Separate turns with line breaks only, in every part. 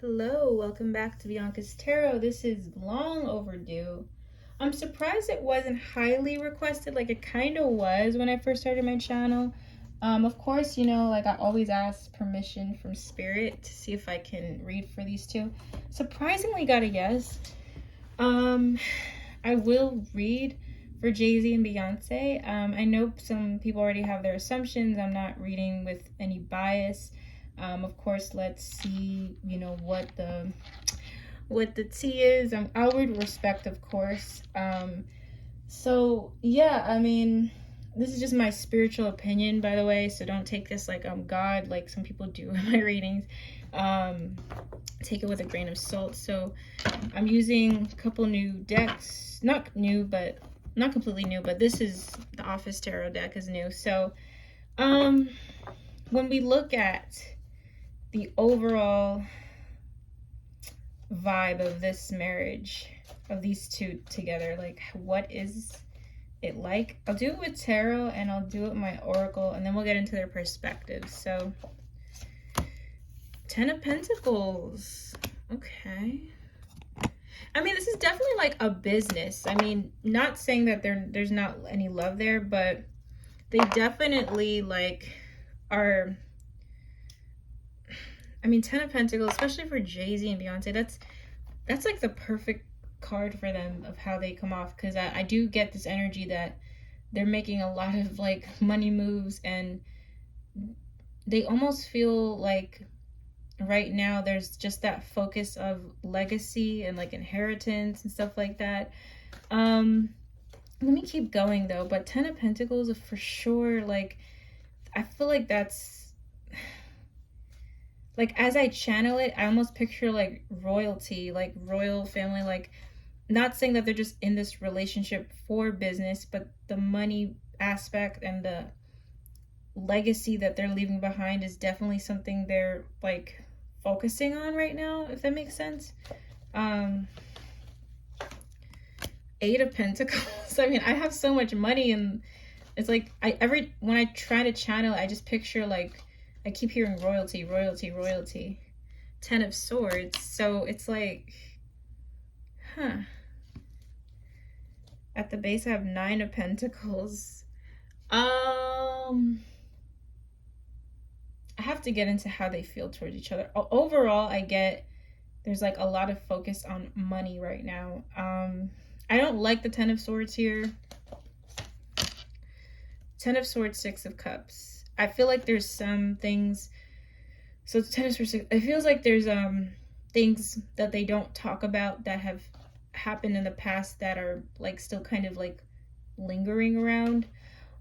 Hello, welcome back to Bianca's Tarot. This is long overdue. I'm surprised it wasn't highly requested, like it kind of was when I first started my channel. Of course, like I always ask permission from Spirit to see if I can read for these two. Surprisingly got a yes. I will read for Jay-Z and Beyonce. I know some people already have their assumptions. I'm not reading with any bias. Of course, let's see, what the tea is. I would respect, of course. So yeah, I mean, this is just my spiritual opinion, by the way. So don't take this like I'm God, like some people do in my readings. Take it with a grain of salt. So I'm using a couple new decks, not new, but not completely new, but this is the Office Tarot deck is new. So, when we look at the overall vibe of this marriage, of these two together, like what is it like? I'll do it with tarot and I'll do it with my oracle, and then we'll get into their perspectives. So 10 of Pentacles. Okay. I mean, this is definitely like a business. I mean, not saying that there's not any love there, but they definitely like are. I mean, 10 of Pentacles, especially for Jay-Z and Beyonce, that's like the perfect card for them of how they come off, because I do get this energy that they're making a lot of like money moves, and they almost feel like right now there's just that focus of legacy and like inheritance and stuff like that. Let me keep going though, but 10 of Pentacles is for sure, like I feel like that's like, as I channel it, I almost picture like royalty, like royal family, like not saying that they're just in this relationship for business, but the money aspect and the legacy that they're leaving behind is definitely something they're like focusing on right now, if that makes sense. 8 of Pentacles. I mean, I have so much money, and it's like when I try to channel, I just picture like I keep hearing royalty, royalty, royalty. 10 of Swords. So it's like, at the base I have 9 of Pentacles. I have to get into how they feel towards each other. Overall, I get there's like a lot of focus on money right now. I don't like the 10 of Swords here. 10 of Swords, 6 of Cups. I feel like there's some things. So it's 10 of Swords, 6. It feels like there's things that they don't talk about that have happened in the past that are like still kind of like lingering around.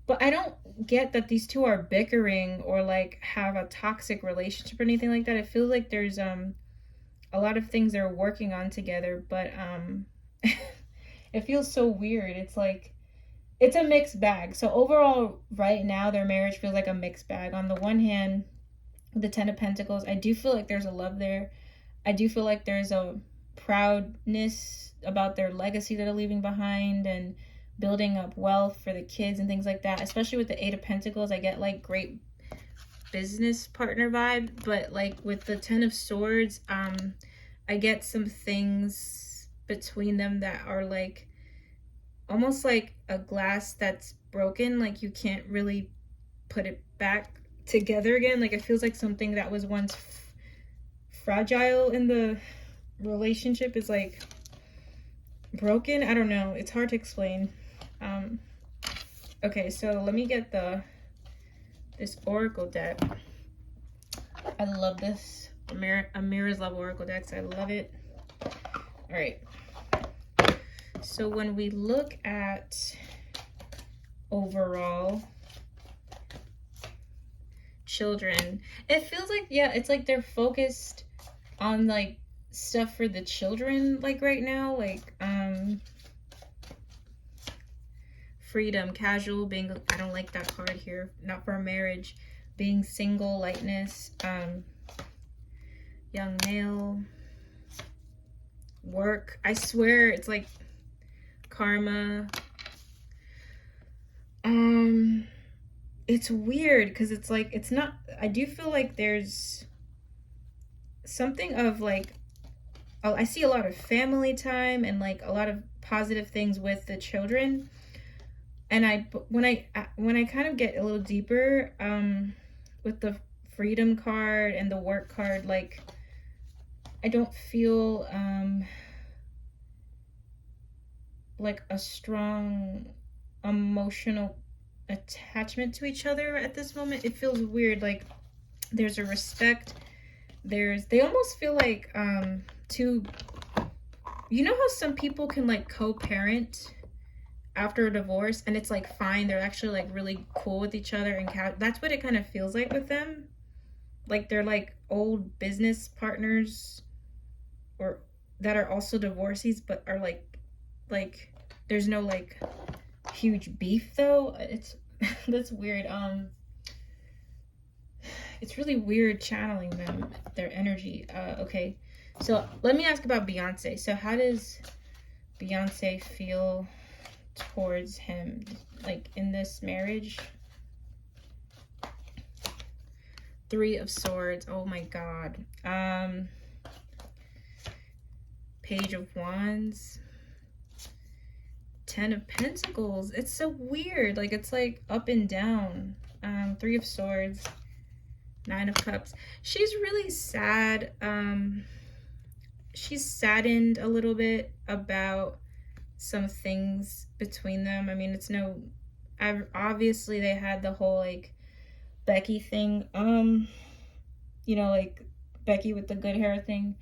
But I don't get that these two are bickering or like have a toxic relationship or anything like that. It feels like there's a lot of things they're working on together, but it feels so weird. It's like it's a mixed bag. So overall, right now, their marriage feels like a mixed bag. On the one hand, with the 10 of Pentacles, I do feel like there's a love there. I do feel like there's a proudness about their legacy that they're leaving behind and building up wealth for the kids and things like that. Especially with the 8 of Pentacles, I get like great business partner vibe. But like with the 10 of Swords, I get some things between them that are like almost like a glass that's broken, like you can't really put it back together again. Like it feels like something that was once fragile in the relationship is like broken. I don't know, it's hard to explain. Okay, so let me get this oracle deck. I love this Amira's Love Oracle decks. I love it. All right, so when we look at overall children, it feels like, yeah, it's like they're focused on like stuff for the children, like right now, like freedom, casual, being, I don't like that card here, not for a marriage, being single, lightness, young male, work. I swear it's like karma. It's weird because it's like, it's not, I do feel like there's something of like, oh, I see a lot of family time and like a lot of positive things with the children. And when I kind of get a little deeper with the freedom card and the work card, like I don't feel like a strong emotional attachment to each other at this moment. It feels weird. Like there's a respect. They almost feel like two, you know how some people can like co-parent after a divorce and it's like fine, they're actually like really cool with each other, and that's what it kind of feels like with them. Like they're like old business partners, or that are also divorcees but are like there's no like huge beef though. It's that's weird. It's really weird channeling them, their energy. Okay, so let me ask about Beyonce. So how does Beyonce feel towards him, like in this marriage? Three of Swords. Oh my god. Page of Wands. Ten of Pentacles. It's so weird. Like it's like up and down. Three of Swords. Nine of Cups. She's really sad. She's saddened a little bit about some things between them. I mean, it's no, obviously they had the whole like Becky thing, you know, like Becky with the good hair thing.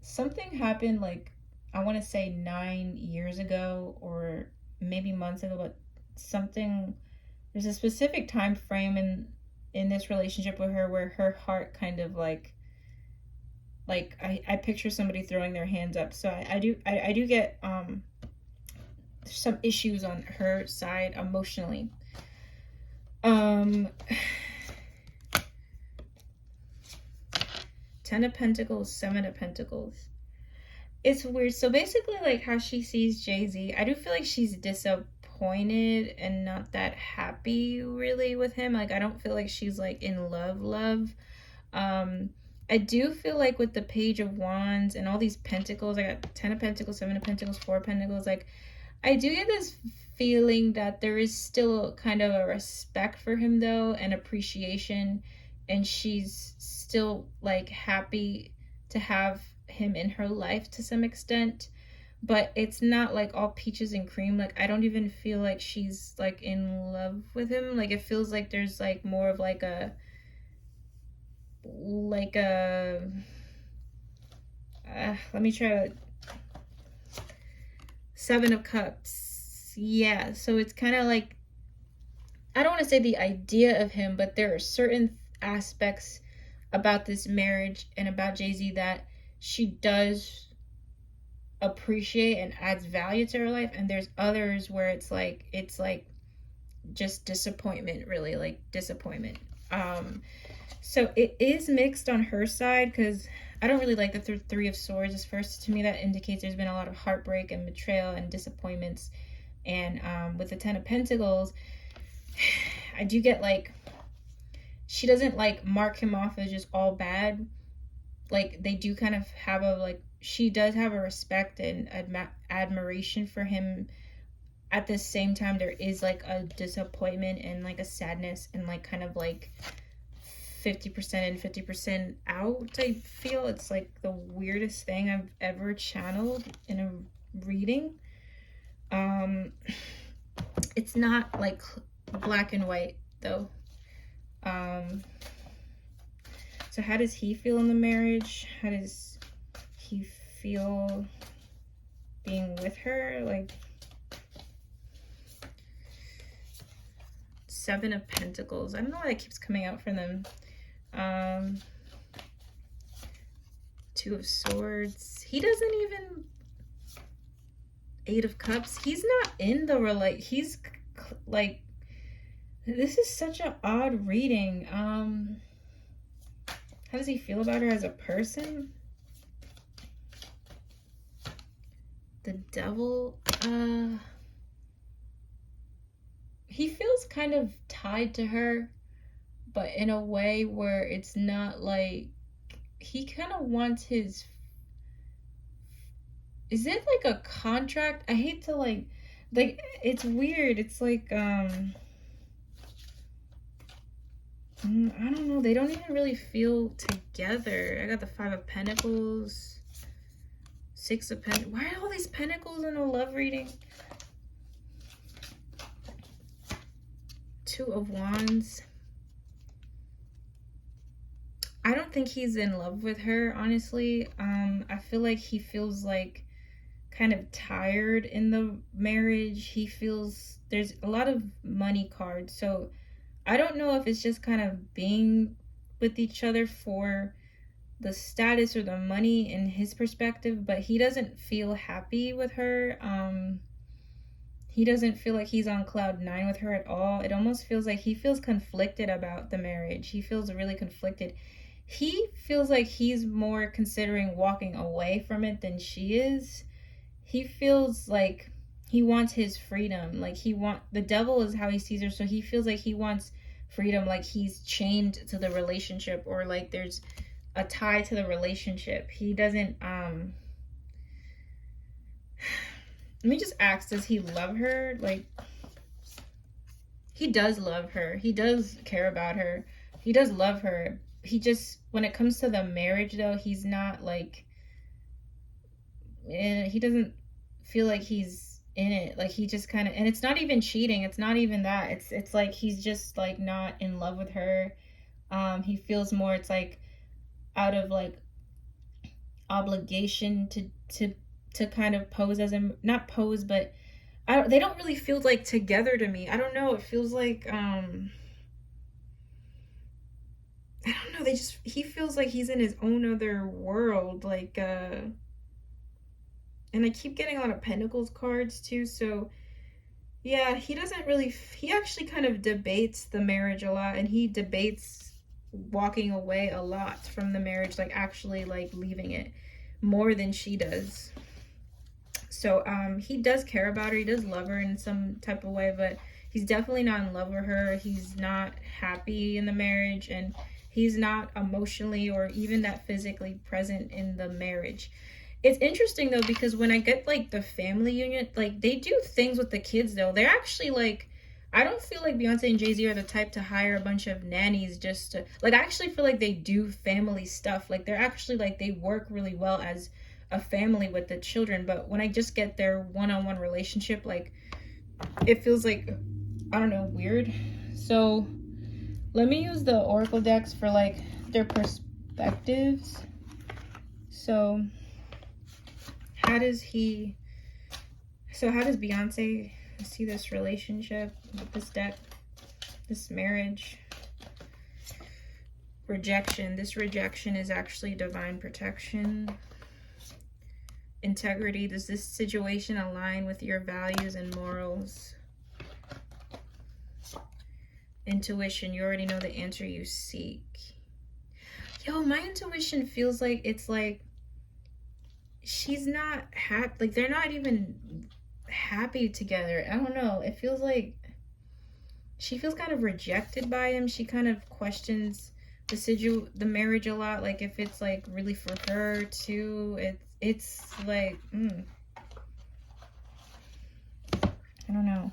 Something happened like, I want to say 9 years ago or maybe months ago, but something, there's a specific time frame in this relationship with her where her heart kind of like I picture somebody throwing their hands up. So I do get some issues on her side emotionally. Ten of Pentacles, Seven of Pentacles. It's weird. So basically, like how she sees Jay-Z, I do feel like she's disappointed and not that happy really with him. Like I don't feel like she's like in love. I do feel like with the Page of Wands and all these Pentacles, I got Ten of Pentacles, Seven of Pentacles, Four of Pentacles, like I do get this feeling that there is still kind of a respect for him though, and appreciation, and she's still like happy to have him in her life to some extent, but it's not like all peaches and cream. Like I don't even feel like she's like in love with him. Like it feels like there's like more of like a let me try to, Seven of Cups. Yeah, so it's kind of like, I don't want to say the idea of him, but there are certain aspects about this marriage and about Jay-Z that she does appreciate and adds value to her life, and there's others where it's like just disappointment, really, like disappointment. So it is mixed on her side, because I don't really like the Three of Swords. As first, to me, that indicates there's been a lot of heartbreak and betrayal and disappointments. And with the Ten of Pentacles, I do get like, she doesn't like mark him off as just all bad. Like they do kind of have a like, she does have a respect and admiration for him. At the same time, there is like a disappointment and like a sadness and like kind of like 50% in, 50% out. I feel it's like the weirdest thing I've ever channeled in a reading. It's not like black and white though. So how does he feel in the marriage? How does he feel being with her? Like Seven of Pentacles. I don't know why that keeps coming out for them. Two of Swords. He doesn't even, Eight of Cups. He's not in the he's like, this is such an odd reading. How does he feel about her as a person? The Devil. he feels kind of tied to her, but in a way where it's not like he kind of wants his, is it like a contract? I hate to like it's weird. It's like I don't know. They don't even really feel together. I got the 5 of Pentacles, 6 of Pentacles. Why are all these pentacles in a love reading? 2 of Wands. I don't think he's in love with her, honestly. I feel like he feels like kind of tired in the marriage. He feels there's a lot of money cards. So I don't know if it's just kind of being with each other for the status or the money in his perspective, but he doesn't feel happy with her. He doesn't feel like he's on cloud 9 with her at all. It almost feels like he feels conflicted about the marriage. He feels really conflicted. He feels like he's more considering walking away from it than she is. He feels like he wants his freedom. Like the devil is how he sees her, so he feels like he wants freedom, like he's chained to the relationship, or like there's a tie to the relationship. He doesn't let me just ask, does he love her? Like, he does love her. He does care about her. He does love her. He just, when it comes to the marriage though, he's not like, he doesn't feel like he's in it. Like he just kind of, and it's not even cheating. It's not even that. It's like he's just like not in love with her. He feels more, it's like out of like obligation to kind of pose as a, not pose, but they don't really feel like together to me. I don't know. It feels like I don't know. He feels like he's in his own other world. Like and I keep getting a lot of Pentacles cards too. So yeah, he doesn't really. He actually kind of debates the marriage a lot, and he debates walking away a lot from the marriage, like actually like leaving it more than she does. So he does care about her. He does love her in some type of way, but he's definitely not in love with her. He's not happy in the marriage, and he's not emotionally or even that physically present in the marriage. It's interesting though, because when I get like the family unit, like they do things with the kids though. They're actually like, I don't feel like Beyonce and Jay-Z are the type to hire a bunch of nannies just to, like, I actually feel like they do family stuff. Like they're actually like, they work really well as a family with the children. But when I just get their one-on-one relationship, like it feels like, I don't know, weird. So let me use the oracle decks for like their perspectives. So how does Beyonce see this relationship with this deck, this marriage? Rejection. This rejection is actually divine protection. Integrity. Does this situation align with your values and morals? Intuition. You already know the answer you seek. Yo, my intuition feels like it's like she's not happy. Like they're not even happy together. I don't know. It feels like she feels kind of rejected by him. She kind of questions the marriage a lot. Like if it's like really for her too. It's like I don't know.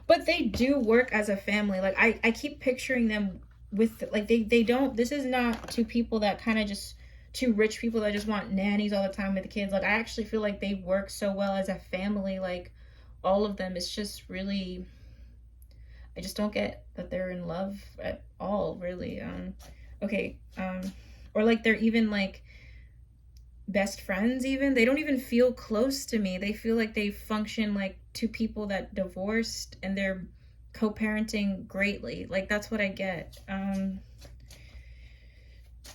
But they do work as a family. Like I keep picturing them with like they don't, this is not two people that kind of just, two rich people that just want nannies all the time with the kids. Like I actually feel like they work so well as a family, like all of them. It's just really, I just don't get that they're in love at all, really. Okay, or like they're even like best friends. Even they don't even feel close to me. They feel like they function like two people that divorced and they're co-parenting greatly. Like that's what I get.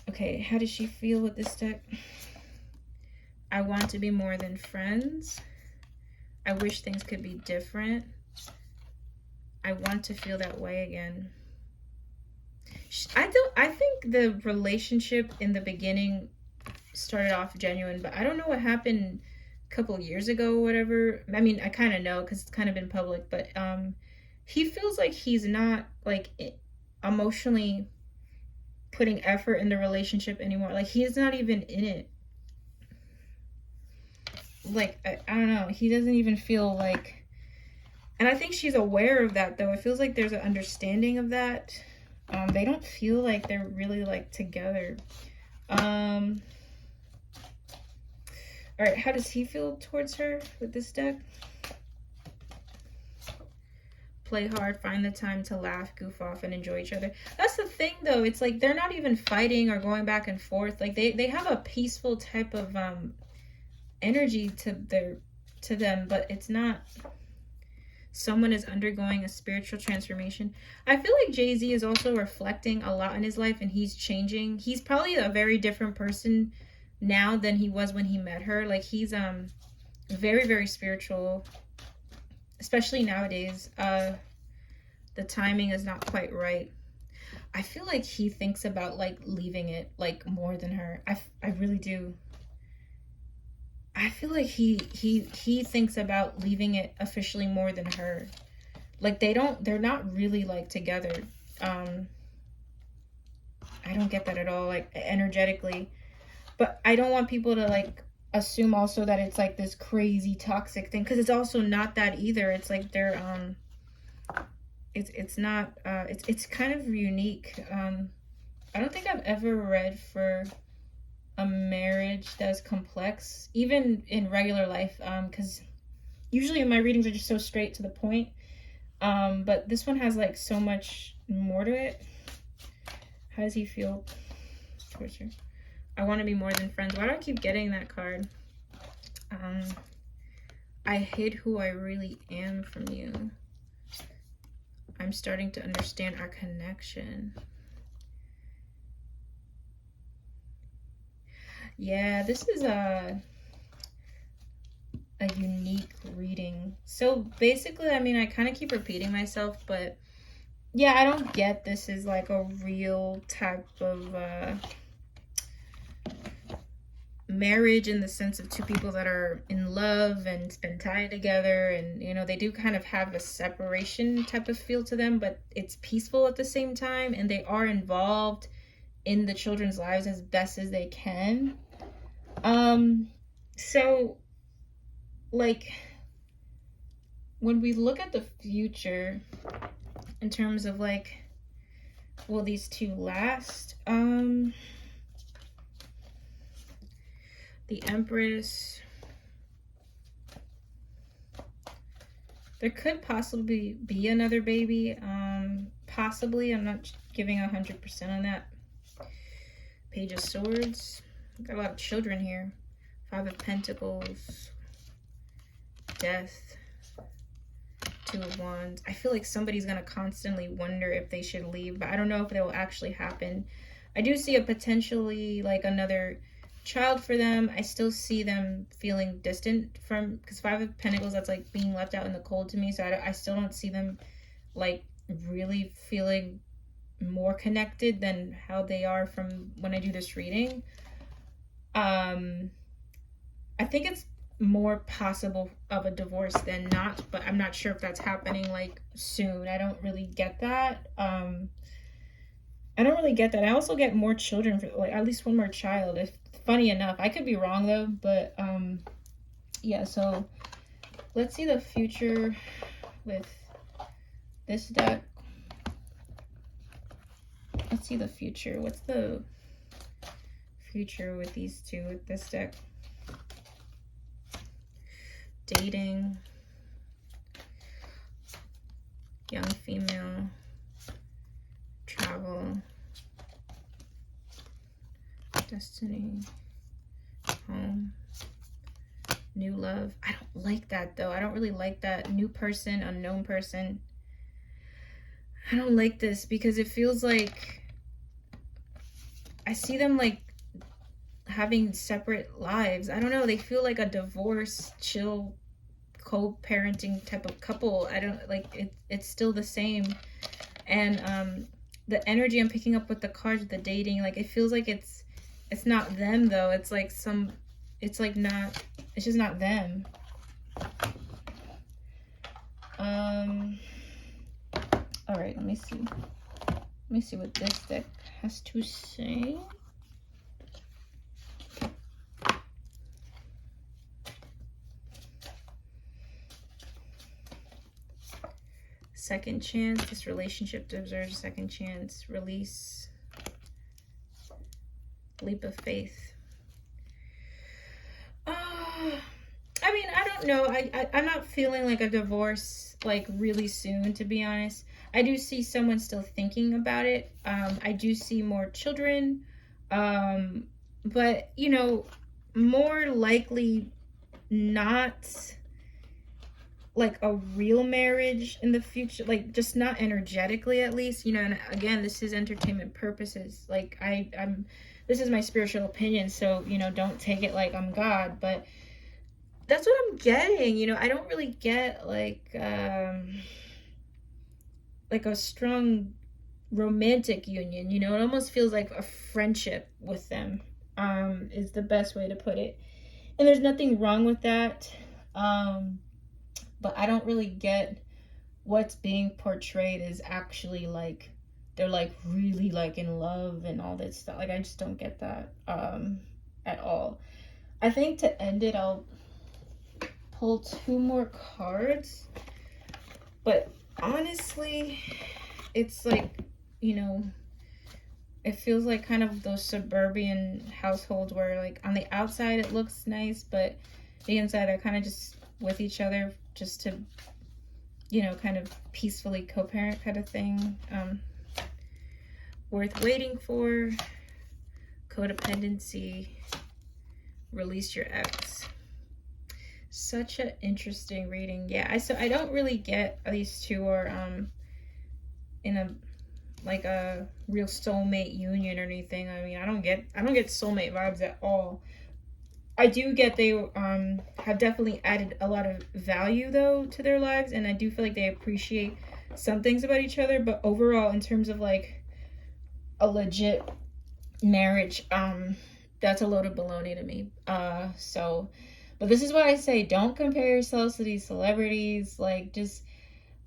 Okay, how does she feel with this deck? I want to be more than friends. I wish things could be different. I want to feel that way again. I think the relationship in the beginning started off genuine, but I don't know what happened a couple years ago or whatever. I mean, I kind of know because it's kind of been public, but he feels like he's not like emotionally putting effort in the relationship anymore. Like he is not even in it. Like I don't know, he doesn't even feel like, and I think she's aware of that though. It feels like there's an understanding of that. They don't feel like they're really like together. All right, how does he feel towards her with this deck? Play hard, find the time to laugh, goof off, and enjoy each other. That's the thing though, it's like they're not even fighting or going back and forth. Like they have a peaceful type of energy to them, but it's not. Someone is undergoing a spiritual transformation. I feel like Jay-Z is also reflecting a lot in his life, and he's changing. He's probably a very different person now than he was when he met her. Like he's very, very spiritual, especially nowadays. The timing is not quite right. I feel like he thinks about like leaving it like more than her. I really do. I feel like he thinks about leaving it officially more than her. Like they're not really like together. I don't get that at all, like energetically. But I don't want people to like assume also that it's like this crazy toxic thing, because it's also not that either. It's like they're it's not it's kind of unique. I don't think I've ever read for a marriage that's complex, even in regular life, because usually my readings are just so straight to the point, but this one has like so much more to it. How does he feel towards her? I want to be more than friends. Why do I keep getting that card? I hid who I really am from you. I'm starting to understand our connection. Yeah, this is a unique reading. So basically, I mean, I kind of keep repeating myself, but yeah, I don't get this is like a real type of marriage in the sense of two people that are in love and spend time together, and you know, they do kind of have a separation type of feel to them, but it's peaceful at the same time, and they are involved in the children's lives as best as they can. So like when we look at the future in terms of like, will these two last? The Empress, there could possibly be another baby, possibly. I'm not giving 100% on that. Page of Swords, got a lot of children here. Five of Pentacles, Death, Two of Wands. I feel like somebody's gonna constantly wonder if they should leave, but I don't know if that will actually happen. I do see a potentially like another child for them. I still see them feeling distant from, because Five of Pentacles, that's like being left out in the cold to me, so I still don't see them like really feeling more connected than how they are from when I do this reading. I think it's more possible of a divorce than not, but I'm not sure if that's happening like soon. I don't really get that. I don't really get that. I also get more children, for like at least one more child. If funny enough, I could be wrong though, but yeah. So let's see the future with this deck. Let's see the future. What's the future with these two with this deck? Dating, young female, travel, destiny, home, new love. I don't like that though. I don't really like that. New person, unknown person. I don't like this because it feels like I see them like having separate lives. I don't know. They feel like a divorce, chill, co-parenting type of couple. I don't like it's still the same. And the energy I'm picking up with the cards, the dating, like it feels like it's not them though. It's like it's like not, it's just not them. All right, let me see. Let me see what this deck has to say. Second chance. This relationship deserves a second chance. Release. Leap of faith. I mean, I don't know. I'm not feeling like a divorce like really soon, to be honest. I do see someone still thinking about it. I do see more children. But, you know, more likely not like a real marriage in the future, like just not energetically, at least, you know. And again, this is entertainment purposes. Like I'm this is my spiritual opinion, so, you know, don't take it like I'm God, but that's what I'm getting. You know, I don't really get like a strong romantic union, you know. It almost feels like a friendship with them, is the best way to put it. And there's nothing wrong with that. But I don't really get what's being portrayed as actually like they're like really like in love and all this stuff. Like, I just don't get that at all. I think to end it, I'll pull 2 more cards. But honestly, it's like, you know, it feels like kind of those suburban households where like on the outside it looks nice, but the inside they're kind of just with each other just to, you know, kind of peacefully co-parent kind of thing. Worth waiting for. Codependency. Release your ex. Such an interesting reading. Yeah, so I don't really get these two are in a like a real soulmate union or anything. I mean, I don't get soulmate vibes at all. I do get they have definitely added a lot of value though to their lives, and I do feel like they appreciate some things about each other, but overall in terms of like a legit marriage, that's a load of baloney to me. But this is why I say don't compare yourselves to these celebrities. Like, just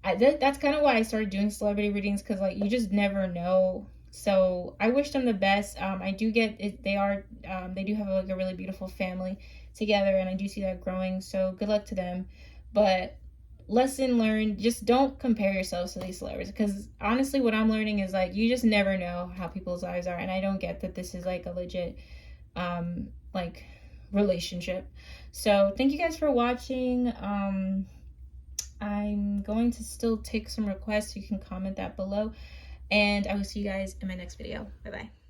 that's kind of why I started doing celebrity readings, because like you just never know. So I wish them the best. I do get it. They do have like a really beautiful family together, and I do see that growing. So good luck to them. But lesson learned, just don't compare yourselves to these celebrities, because honestly what I'm learning is like you just never know how people's lives are, and I don't get that this is like a legit like relationship. So thank you guys for watching. I'm going to still take some requests. You can comment that below, and I will see you guys in my next video. Bye bye.